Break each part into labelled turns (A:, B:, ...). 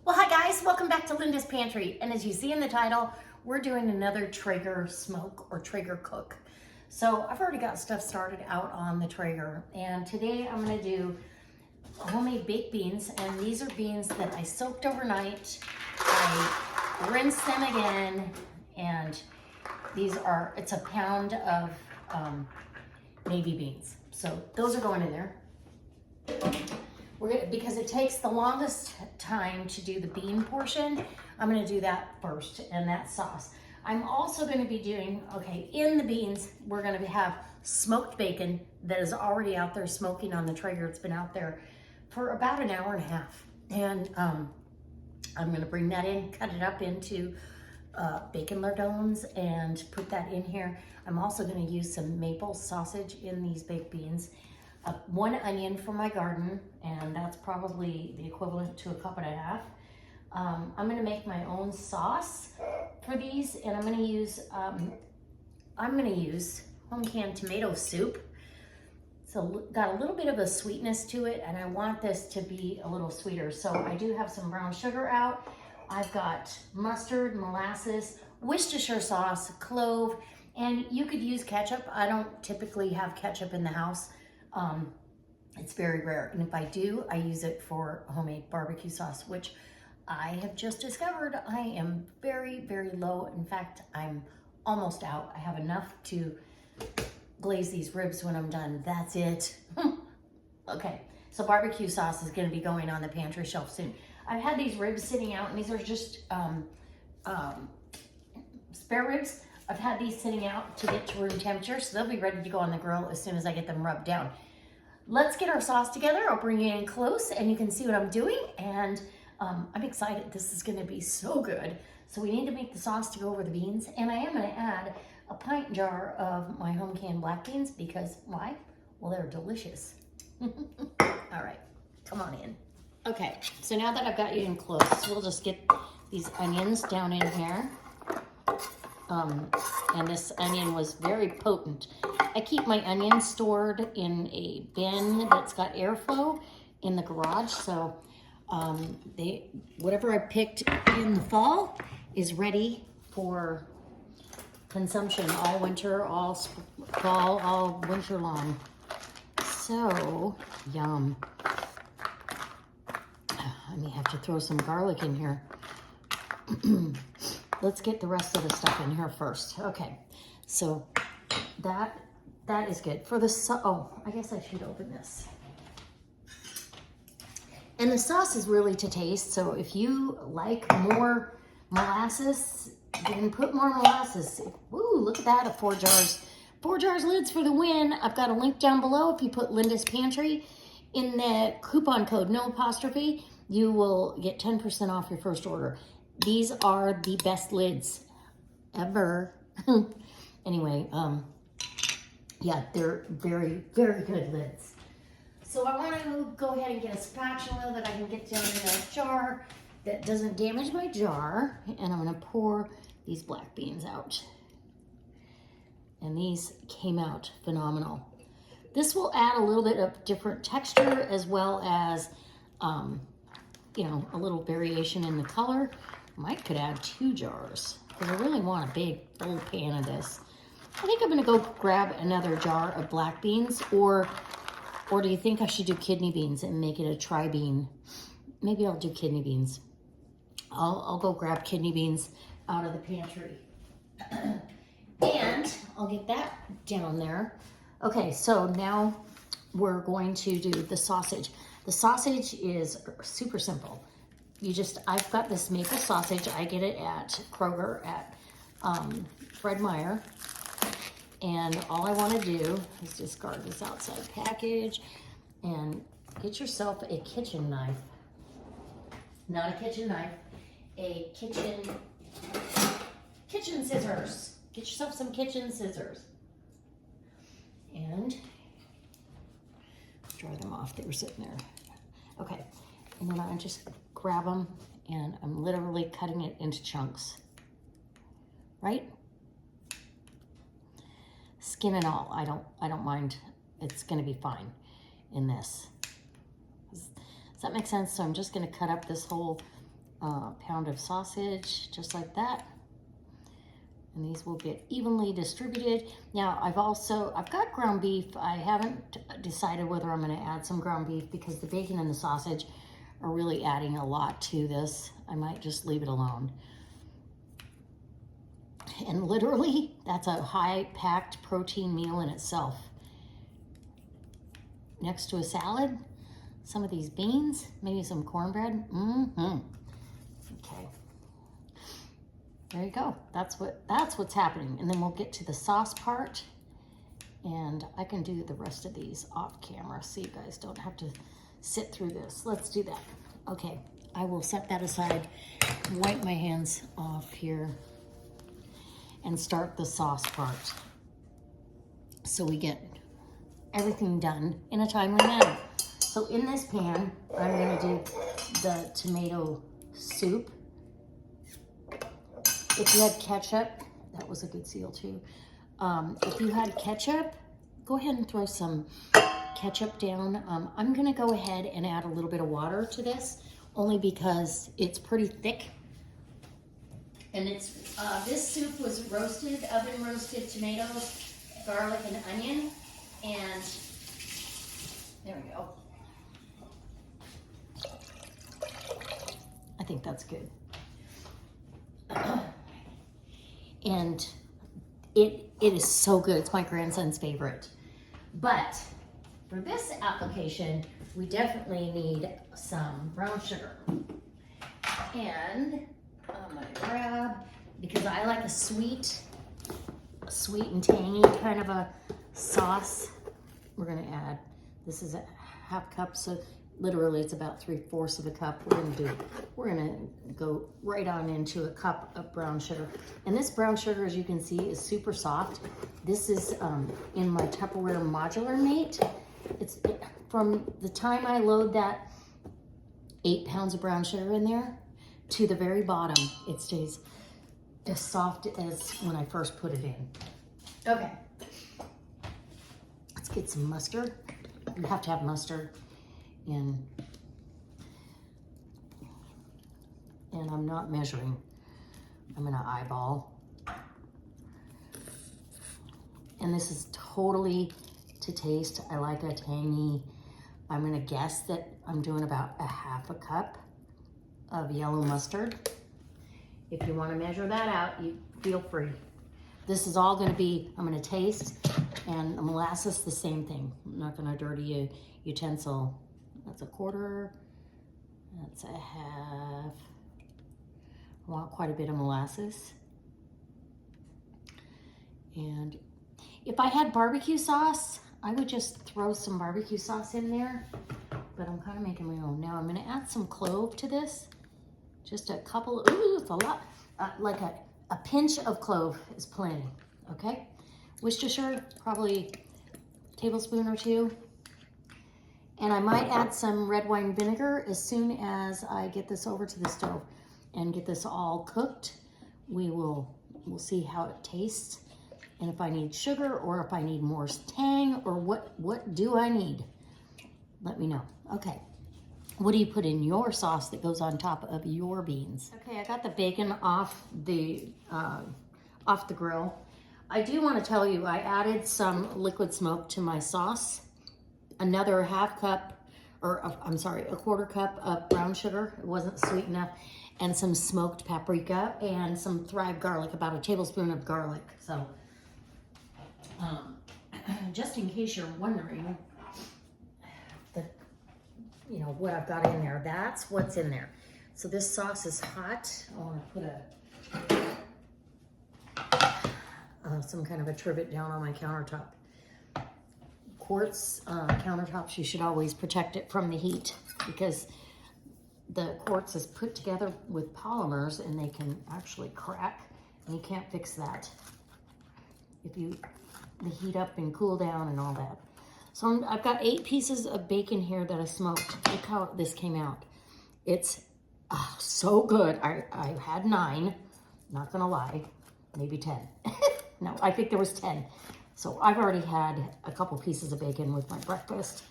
A: Well, hi guys, welcome back to Linda's Pantry. And as you see in the title, we're doing another Traeger smoke or Traeger cook. So I've already got stuff started out on the Traeger. And today I'm gonna do homemade baked beans. And these are beans that I soaked overnight. I rinsed them again. And it's a pound of navy beans. So those are going in there. Because it takes the longest time to do the bean portion, I'm gonna do that first, and that sauce. I'm also gonna be doing, in the beans, we're gonna have smoked bacon that is already out there smoking on the Traeger. It's been out there for about an hour and a half. And I'm gonna bring that in, cut it up into bacon lardons and put that in here. I'm also gonna use some maple sausage in these baked beans. 1 onion from my garden, and that's probably the equivalent to a cup and a half. I'm gonna make my own sauce for these, and I'm gonna use home canned tomato soup. So got a little bit of a sweetness to it, and I want this to be a little sweeter. So I do have some brown sugar out. I've got mustard, molasses, Worcestershire sauce, clove, and you could use ketchup. I don't typically have ketchup in the house. It's very rare, and if I do, I use it for homemade barbecue sauce, which I have just discovered I am very, very low. In fact, I'm almost out. I have enough to glaze these ribs when I'm done. That's it. Okay, so barbecue sauce is going to be going on the pantry shelf soon. I've had these ribs sitting out, and these are just spare ribs. I've had these sitting out to get to room temperature, so they'll be ready to go on the grill as soon as I get them rubbed down. Let's get our sauce together. I'll bring you in close and you can see what I'm doing. And I'm excited. This is gonna be so good. So we need to make the sauce to go over the beans. And I am gonna add a pint jar of my home canned black beans because why? Well, they're delicious. All right, come on in. Okay, so now that I've got you in close, we'll just get these onions down in here. And this onion was very potent. I keep my onions stored in a bin that's got airflow in the garage, so whatever I picked in the fall is ready for consumption all winter, all fall, all winter long. So yum. I may have to throw some garlic in here. Let's get the rest of the stuff in here first. Okay, so that is good. For the I guess I should open this. And the sauce is really to taste, so if you like more molasses, you can put more molasses. Woo, look at that, 4 jars. 4 jars lids for the win. I've got a link down below. If you put Linda's Pantry in the coupon code, no apostrophe, you will get 10% off your first order. These are the best lids ever. Anyway, yeah, they're very, very good lids. So I want to go ahead and get a spatula that I can get down in that jar that doesn't damage my jar. And I'm going to pour these black beans out. And these came out phenomenal. This will add a little bit of different texture as well as, a little variation in the color. Might could add 2 jars because I really want a big full pan of this. I think I'm gonna go grab another jar of black beans, or do you think I should do kidney beans and make it a tri-bean? Maybe I'll do kidney beans. I'll go grab kidney beans out of the pantry. And I'll get that down there. Okay, so now we're going to do the sausage. The sausage is super simple. I've got this maple sausage. I get it at Kroger at Fred Meyer. And all I want to do is discard this outside package and get yourself a kitchen knife. Not a kitchen knife, a kitchen scissors. Get yourself some kitchen scissors. And dry them off. They were sitting there. Okay, and then I just grab them and I'm literally cutting it into chunks, right? Skin and all, I don't mind. It's gonna be fine in this. Does that make sense? So I'm just gonna cut up this whole pound of sausage, just like that. And these will get evenly distributed. Now, I've got ground beef. I haven't decided whether I'm gonna add some ground beef because the bacon and the sausage are really adding a lot to this. I might just leave it alone. And literally, that's a high-packed protein meal in itself. Next to a salad, some of these beans, maybe some cornbread. Okay. There you go. That's what's happening. And then we'll get to the sauce part. And I can do the rest of these off camera so you guys don't have to sit through this. Let's do that. Okay, I will set that aside, wipe my hands off here, and start the sauce part. So we get everything done in a timely manner. So in this pan, I'm gonna do the tomato soup. If you had ketchup, that was a good seal too. If you had ketchup, go ahead and throw some ketchup down. I'm gonna go ahead and add a little bit of water to this, only because it's pretty thick. And this soup was roasted, oven roasted tomatoes, garlic and onion, and there we go. I think that's good. And it is so good. It's my grandson's favorite. But for this application, we definitely need some brown sugar. And I'm gonna grab, because I like a sweet and tangy kind of a sauce. We're gonna add, this is a half cup, so literally it's about 3/4 of a cup. We're gonna go right on into a cup of brown sugar. And this brown sugar, as you can see, is super soft. This is in my Tupperware modular mate. From the time I load that 8 pounds of brown sugar in there to the very bottom, it stays as soft as when I first put it in. Okay, let's get some mustard. You have to have mustard. And I'm not measuring. I'm gonna eyeball. And this is totally to taste. I like a tangy. I'm gonna guess that I'm doing about 1/2 cup of yellow mustard. If you wanna measure that out, you feel free. This is all gonna be, I'm gonna taste, and the molasses, the same thing. I'm not gonna dirty a utensil. That's 1/4, that's 1/2. I want quite a bit of molasses. And if I had barbecue sauce, I would just throw some barbecue sauce in there, but I'm kind of making my own. Now I'm gonna add some clove to this. Just a couple, ooh, it's a lot. Like a pinch of clove is plenty, okay? Worcestershire, probably a tablespoon or 2. And I might add some red wine vinegar as soon as I get this over to the stove and get this all cooked. We'll see how it tastes, and if I need sugar or if I need more tang, or what do I need? Let me know. Okay, what do you put in your sauce that goes on top of your beans? Okay, I got the bacon off the grill. I do want to tell you, I added some liquid smoke to my sauce. Another 1/2 cup, or I'm sorry, 1/4 cup of brown sugar. It wasn't sweet enough. And some smoked paprika and some Thrive garlic, about a tablespoon of garlic. So, just in case you're wondering, what I've got in there, that's what's in there. So this sauce is hot. I want to put some kind of a trivet down on my countertop. Quartz countertops, you should always protect it from the heat, because the quartz is put together with polymers and they can actually crack, and you can't fix that if you heat up and cool down and all that. So I've got 8 pieces of bacon here that I smoked. Look how this came out. It's so good. I had 9, not gonna lie, maybe 10. No, I think there was 10. So I've already had a couple pieces of bacon with my breakfast.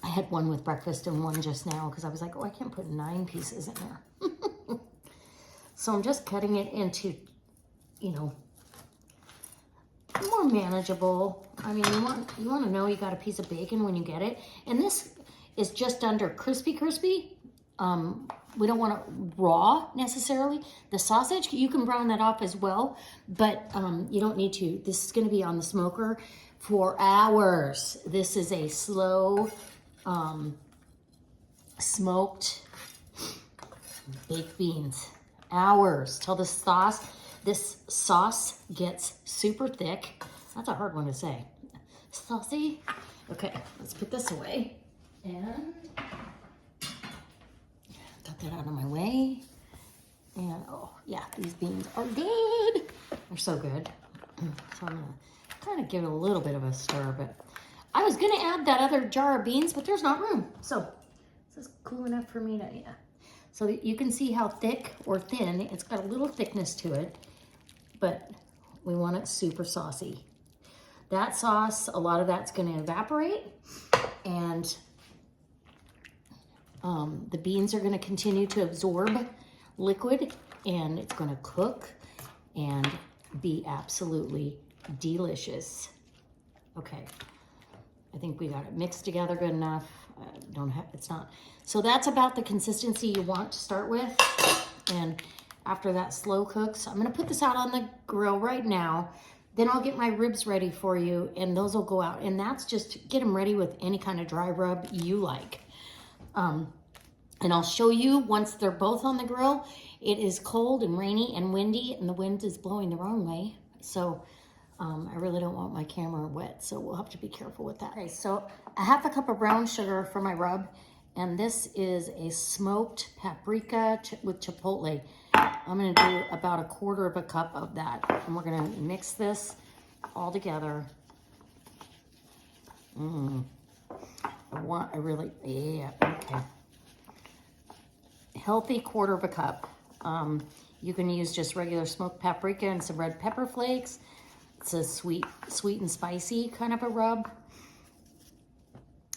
A: I had one with breakfast and one just now because I was like, oh, I can't put 9 pieces in there. So I'm just cutting it into, you know, more manageable. I mean, you want to know you got a piece of bacon when you get it. And this is just under crispy. We don't want it raw necessarily. The sausage, you can brown that off as well, but you don't need to. This is going to be on the smoker for hours. This is a slow smoked baked beans. Hours till this sauce gets super thick. That's a hard one to say. Saucy. Okay, let's put this away. And got that out of my way. And oh yeah, these beans are good. They're so good. So I'm gonna kind of give it a little bit of a stir, but I was gonna add that other jar of beans, but there's not room. So this is cool enough for me to, yeah. So that you can see how thick or thin, it's got a little thickness to it, but we want it super saucy. That sauce, a lot of that's gonna evaporate, and the beans are gonna continue to absorb liquid, and it's gonna cook and be absolutely delicious. Okay, I think we got it mixed together good enough. It's not. So that's about the consistency you want to start with. And after that slow cooks, I'm gonna put this out on the grill right now. Then I'll get my ribs ready for you, and those will go out. And that's just get them ready with any kind of dry rub you like. And I'll show you once they're both on the grill. It is cold and rainy and windy, and the wind is blowing the wrong way. So I really don't want my camera wet, so we'll have to be careful with that. Okay, so a half a cup of brown sugar for my rub, and this is a smoked paprika with chipotle. I'm gonna do about a quarter of a cup of that, and we're gonna mix this all together. Yeah, okay. Healthy quarter of a cup. You can use just regular smoked paprika and some red pepper flakes. It's a sweet and spicy kind of a rub.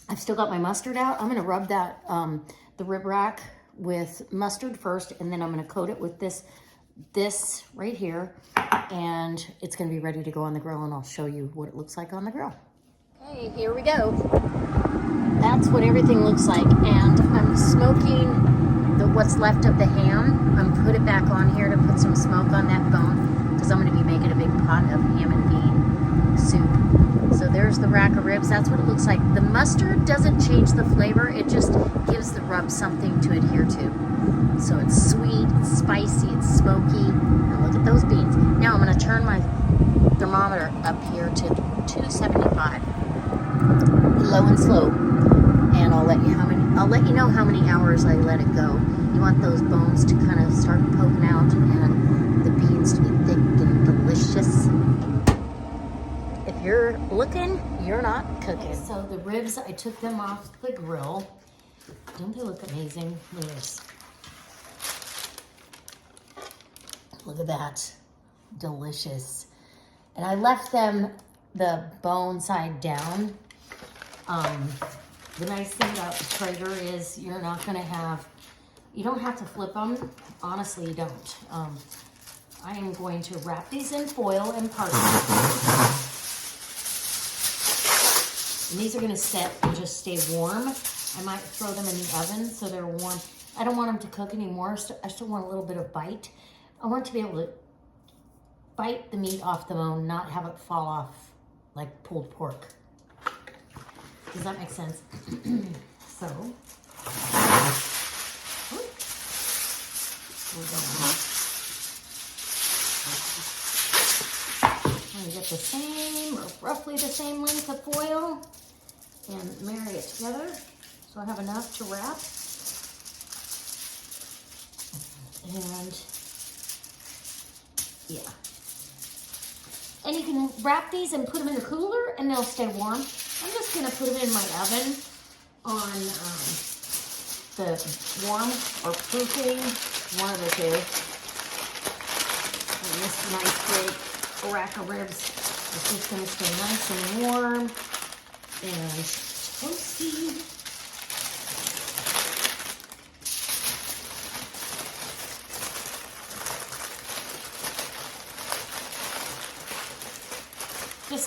A: I've still got my mustard out. I'm gonna rub that, the rib rack with mustard first, and then I'm gonna coat it with this right here, and it's gonna be ready to go on the grill, and I'll show you what it looks like on the grill. Okay, here we go. That's what everything looks like, and I'm smoking what's left of the ham. I'm put it back on here to put some smoke on that bone, because I'm going to be making a big pot of ham and bean soup. So there's the rack of ribs. That's what it looks like. The mustard doesn't change the flavor. It just gives the rub something to adhere to. So it's sweet, it's spicy, it's smoky. Now look at those beans. Now I'm going to turn my thermometer up here to 275, low and slow. And I'll let you know how many hours I let it go. You want those bones to kind of start poking out and the beans to be thick and delicious. If you're looking, you're not cooking. Okay, so the ribs, I took them off the grill. Don't they look amazing? Look at this. Look at that. Delicious. And I left them the bone side down. The nice thing about the Traeger is you don't have to flip them. Honestly, you don't. I am going to wrap these in foil and parchment. And these are gonna set and just stay warm. I might throw them in the oven so they're warm. I don't want them to cook anymore. So I still want a little bit of bite. I want to be able to bite the meat off the bone, not have it fall off like pulled pork. Does that make sense? So, I'm gonna get the same, or roughly the same length of foil and marry it together. So I have enough to wrap. And yeah. And you can wrap these and put them in the cooler and they'll stay warm. I'm just gonna put them in my oven on the warm or proofing, one of the two. And this nice big rack of ribs is just gonna stay nice and warm and toasty.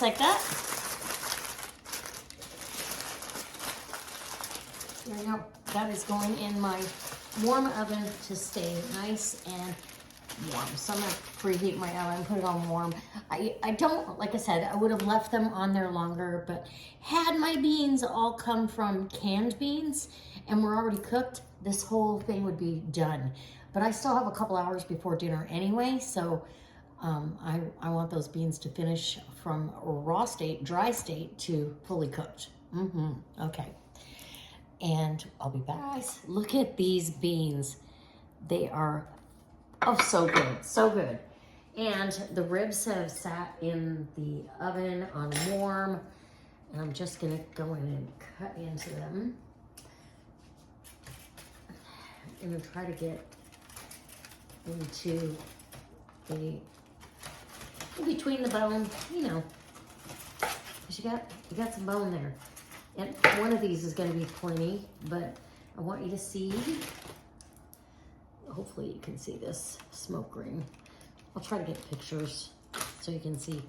A: just like that. There you go. That is going in my warm oven to stay nice and warm. So I'm gonna preheat my oven, put it on warm. I don't, like I said, I would have left them on there longer, but had my beans all come from canned beans and were already cooked, this whole thing would be done. But I still have a couple hours before dinner anyway, so I want those beans to finish from raw state, dry state to fully cooked. Okay. And I'll be back. Guys, look at these beans. They are, oh, so good, so good. And the ribs have sat in the oven on warm, and I'm just gonna go in and cut into them. I'm gonna try to get into the, in between the bone, you know, because you got some bone there. And one of these is going to be plenty, but I want you to see, hopefully you can see this smoke ring. I'll try to get pictures so you can see.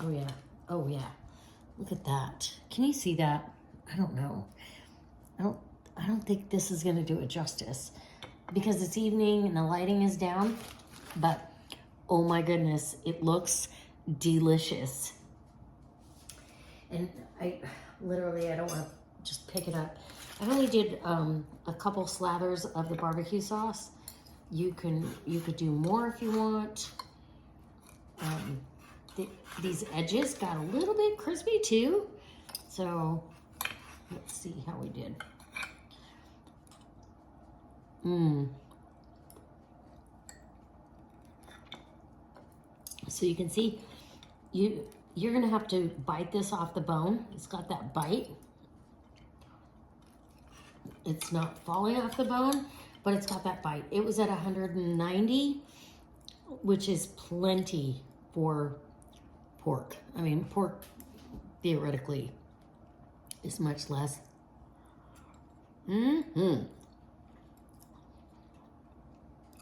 A: Oh yeah, oh yeah. Look at that. Can you see that? I don't know. I don't think this is going to do it justice because it's evening and the lighting is down, but oh my goodness, it looks delicious. And I don't want to just pick it up. I only did a couple slathers of the barbecue sauce. You could do more if you want. These edges got a little bit crispy too. So let's see how we did. So you can see, you're gonna have to bite this off the bone. It's got that bite. It's not falling off the bone, but it's got that bite. It was at 190, which is plenty for pork. I mean, pork theoretically is much less.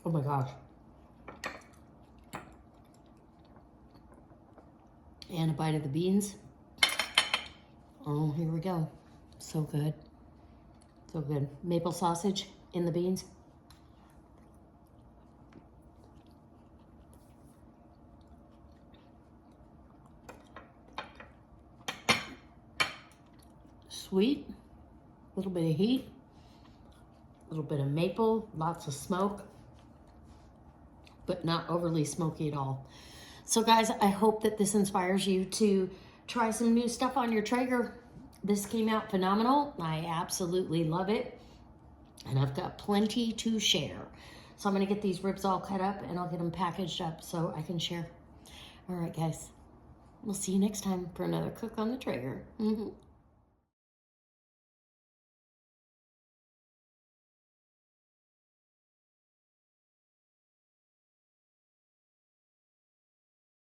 A: Oh my gosh. And a bite of the beans. Oh, here we go. So good. So good. Maple sausage in the beans. Sweet, a little bit of heat, a little bit of maple, lots of smoke, but not overly smoky at all. So guys, I hope that this inspires you to try some new stuff on your Traeger. This came out phenomenal. I absolutely love it. And I've got plenty to share. So I'm gonna get these ribs all cut up and I'll get them packaged up so I can share. All right, guys. We'll see you next time for another Cook on the Traeger.